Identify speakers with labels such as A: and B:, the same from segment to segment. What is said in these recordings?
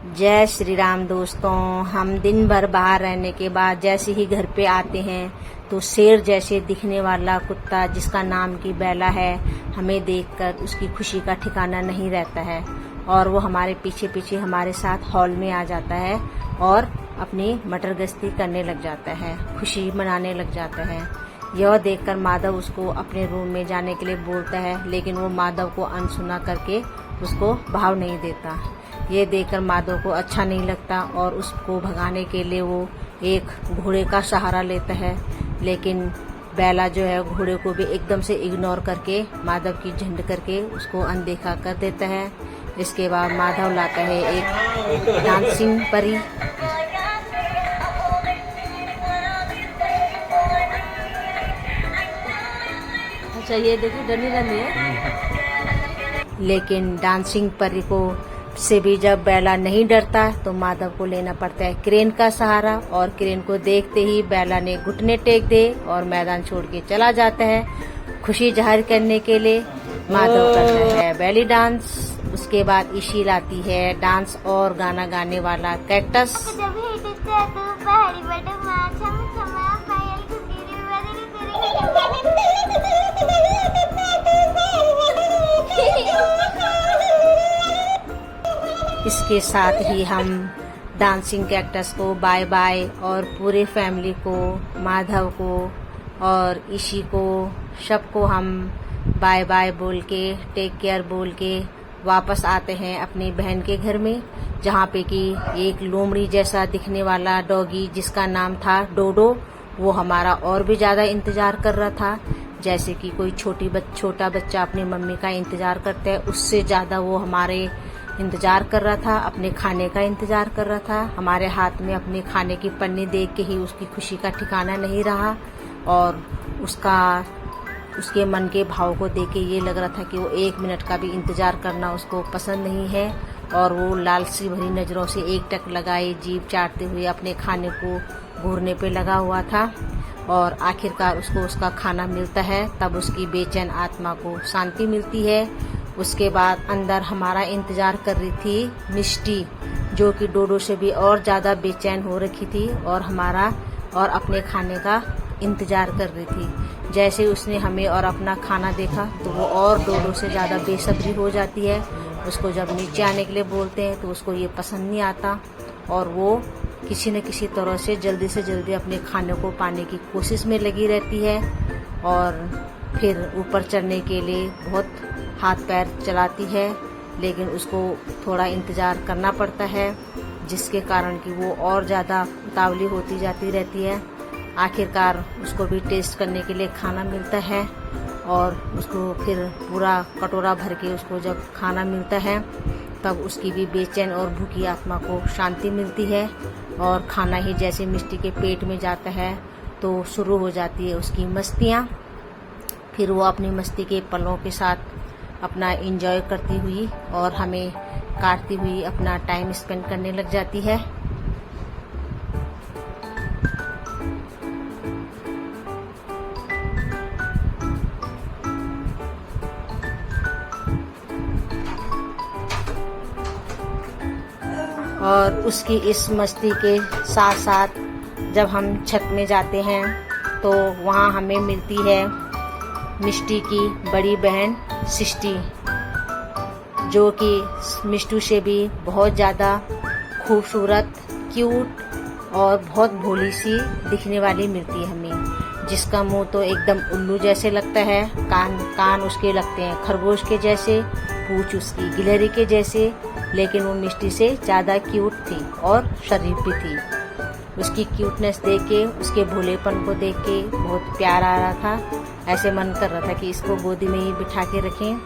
A: जय श्री राम दोस्तों। हम दिन भर बाहर रहने के बाद जैसे ही घर पे आते हैं तो शेर जैसे दिखने वाला कुत्ता जिसका नाम की बेला है, हमें देखकर उसकी खुशी का ठिकाना नहीं रहता है और वो हमारे पीछे पीछे हमारे साथ हॉल में आ जाता है और अपनी मटर गश्ती करने लग जाता है, खुशी मनाने लग जाता है। यह देखकर माधव उसको अपने रूम में जाने के लिए बोलता है, लेकिन वो माधव को अनसुना करके उसको भाव नहीं देता। ये देखकर माधव को अच्छा नहीं लगता और उसको भगाने के लिए वो एक घोड़े का सहारा लेता है, लेकिन बेला जो है घोड़े को भी एकदम से इग्नोर करके माधव की झंड करके उसको अनदेखा कर देता है। इसके बाद माधव लाता है एक डांसिंग परी। अच्छा, ये देखिए डरनी है। लेकिन डांसिंग परी को से भी जब बेला नहीं डरता तो माधव को लेना पड़ता है क्रेन का सहारा, और क्रेन को देखते ही बेला ने घुटने टेक दे और मैदान छोड़ के चला जाता है। खुशी जाहिर करने के लिए माधव करता है बेली डांस। उसके बाद ईशी लाती है डांस और गाना गाने वाला कैक्टस। इसके साथ ही हम डांसिंग कैक्टस को बाय बाय और पूरे फैमिली को, माधव को और ईशी को, सबको हम बाय बाय बोल के, टेक केयर बोल के वापस आते हैं अपनी बहन के घर में, जहाँ पे कि एक लोमड़ी जैसा दिखने वाला डॉगी जिसका नाम था डोडो, वो हमारा और भी ज्यादा इंतजार कर रहा था। जैसे कि कोई छोटा बच्चा अपनी मम्मी का इंतजार करता है, उससे ज्यादा वो हमारे इंतजार कर रहा था, अपने खाने का इंतजार कर रहा था। हमारे हाथ में अपने खाने की पन्नी देख के ही उसकी खुशी का ठिकाना नहीं रहा और उसके मन के भाव को देख के ये लग रहा था कि वो 1 मिनट का भी इंतजार करना उसको पसंद नहीं है, और वो लालची भरी नजरों से एक टक लगाए जीभ चाटते हुए अपने खाने को घूरने पे लगा हुआ था। और आखिरकार उसको उसका खाना मिलता है, तब उसकी बेचैन आत्मा को शांति मिलती है। उसके बाद अंदर हमारा इंतजार कर रही थी मिष्टी, जो कि डोडो से भी और ज्यादा बेचैन हो रखी थी और हमारा और अपने खाने का इंतजार कर रही थी। जैसे उसने हमें और अपना खाना देखा तो वो और डोडो से ज्यादा बेसब्री हो जाती है। उसको जब नीचे आने के लिए बोलते हैं तो उसको ये पसंद नहीं आता और वो किसी न किसी तरह से जल्दी अपने खाने को पाने की कोशिश में लगी रहती है और फिर ऊपर चढ़ने के लिए बहुत हाथ पैर चलाती है, लेकिन उसको थोड़ा इंतजार करना पड़ता है, जिसके कारण कि वो और ज़्यादा उतावली होती जाती रहती है। आखिरकार उसको भी टेस्ट करने के लिए खाना मिलता है और उसको फिर पूरा कटोरा भर के उसको जब खाना मिलता है तब उसकी भी बेचैन और भूखी आत्मा को शांति मिलती है। और खाना ही जैसे मिष्टी के पेट में जाता है तो शुरू हो जाती है उसकी मस्तियाँ। फिर वो अपनी मस्ती के पलों के साथ अपना एंजॉय करती हुई और हमें काटती हुई अपना टाइम स्पेंड करने लग जाती है। और उसकी इस मस्ती के साथ साथ जब हम छत में जाते हैं तो वहाँ हमें मिलती है मिष्टी की बड़ी बहन सिष्टी, जो कि मिष्टू से भी बहुत ज़्यादा खूबसूरत, क्यूट और बहुत भोली सी दिखने वाली मिलती है हमें, जिसका मुंह तो एकदम उल्लू जैसे लगता है, कान उसके लगते हैं खरगोश के जैसे, पूंछ उसकी गिलहरी के जैसे, लेकिन वो मिष्टी से ज़्यादा क्यूट थी और शरीफ भी थी। उसकी क्यूटनेस देख के, उसके भोलेपन को देख के बहुत प्यार आ रहा था। ऐसे मन कर रहा था कि इसको गोदी में ही बिठा के रखें।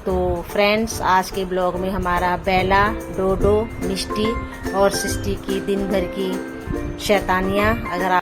A: तो फ्रेंड्स, आज के ब्लॉग में हमारा बेला, डोडो, मिष्टी और सिष्टी की दिन भर की शैतानियाँ अगर आप